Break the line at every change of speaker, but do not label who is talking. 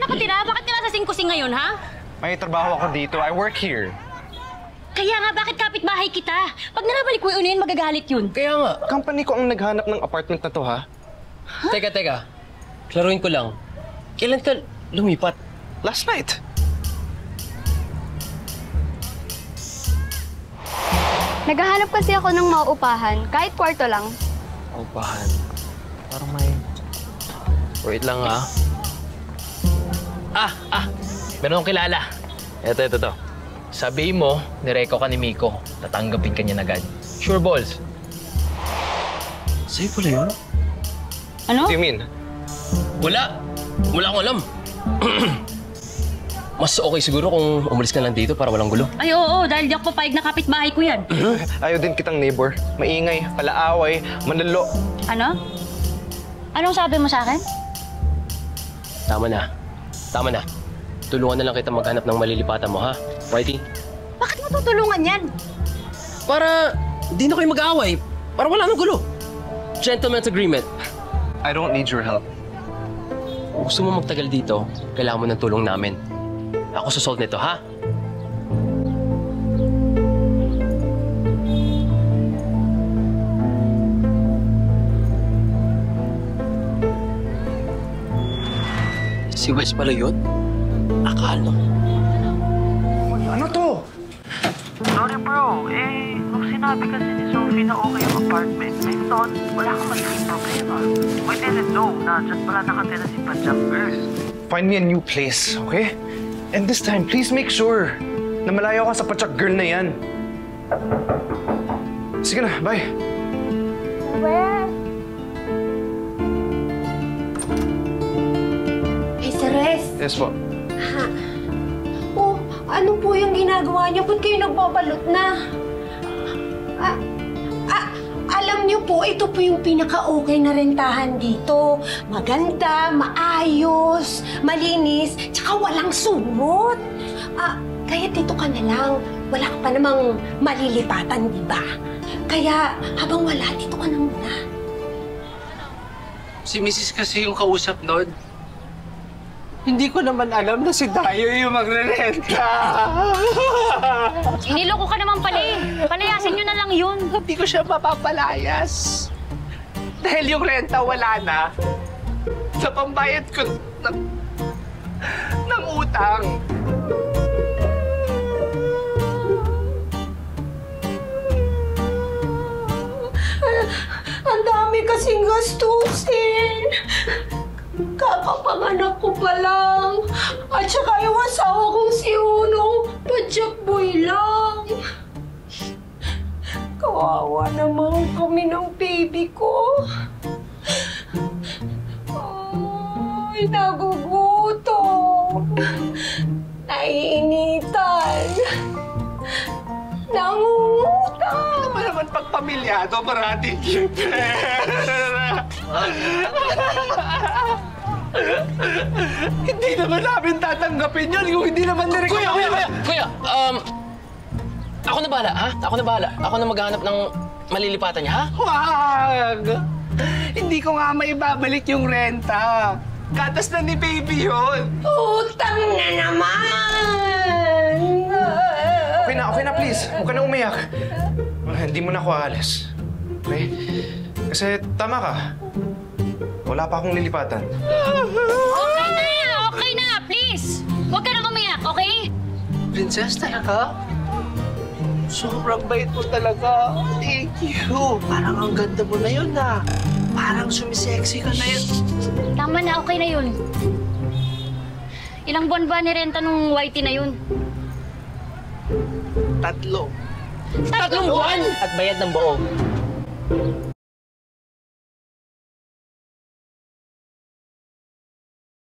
nakatira? Bakit ka nasa Singkusing ngayon, ha?
May trabaho ako dito. I work here.
Kaya nga, bakit kapitbahay kita? Pag narabalik ko yun, magagalit yun.
Kaya nga.
Company ko ang naghanap ng apartment na to, ha?
Huh? Teka. Klaruin ko lang. Kailan ka lumipat?
Last night.
Naghahanap kasi ako ng mauupahan, kahit kwarto lang.
Upahan. Parang may... Wait lang, ha? Meron akong kilala. Ito. Sabihin mo, nireko ka ni Miko. Tatanggapin ka niya agad. Sure balls. Sa'yo pala yun?
Ano?
What do you mean?
Wala akong alam. Mas okay siguro kung umalis ka lang dito para walang gulo.
Ay, oo, dahil di ako papayag na kapitbahay ko yan.
Ayaw din kitang neighbor. Maingay, palaaway, manlalo.
Ano? Anong sabi mo sa akin?
Tama na. Tulungan na lang kita maghanap ng malilipatan mo, ha? Whitey?
Bakit mo tutulungan yan?
Para di na kayo mag-aaway. Para wala nang gulo. Gentleman's agreement.
I don't need your help.
Kung gusto mo magtagal dito, kailangan mo ng tulong namin. Ako susolve nito, ha? Si Wes pala yun? Akala.
Ano to?
Sorry bro, nung sinabi kasi ni Sophie na okay yung apartment, I thought wala kang magiging problema. We didn't know na dyan pala nakatira si Panjang Girl.
Find me a new place, okay? And this time, please make sure na malayo ka sa patsak girl na yan. Sige na, bye.
Hey, Sir Res.
Yes po.
Ano po yung ginagawa niyo? Ba't kayo nagbabalot na? Alam niyo po, ito po yung pinaka-okay na rentahan dito. Maganda, maayos, malinis, tsaka walang sumot. Kaya dito ka na lang. Wala ka pa namang malilipatan, di ba? Kaya habang wala, dito ka na muna.
Si Mrs. kasi yung kausap nun. Hindi ko naman alam na si Dayo yung magre-renta.
Niloko ka naman pala eh. Palayasin nyo na lang yun.
Hindi ko siya mapapalayas. Dahil yung renta wala na. Sa pambayad ko ng utang.
Ang dami kasing gastusin. Kakapanganak ko pa lang. At saka yung asawa kong si Uno, padyak boy lang. Kawawa naman kami ng baby ko. Ay, nagugutom. Naiinitan. Nangungutang.
Ano ba naman pagpamilyado, maraming pera? Hindi naman namin tatanggapin yun kung hindi naman
Kuya! Ako na bahala, ha? Ako na maghahanap ng malilipatan niya, ha?
Wag! Hindi ko nga maibabalik yung renta. Gatas na ni baby yun.
Utang na naman!
Okay na, please. Huwag ka na umiyak. Hindi mo na ako aalis. Okay? Kasi tama ka. Wala pa akong lilipatan.
Okay na, please. Huwag ka na umiyak, okay?
Princess, talaga? Sobrang bait mo talaga. Thank you. Parang ang ganda mo na yun, ah. Parang sumisexy ka na yun.
Tama na, okay na yun. Ilang buwan ba nirenta nung whitey na yun?
3.
3 buwan! At bayad ng buo.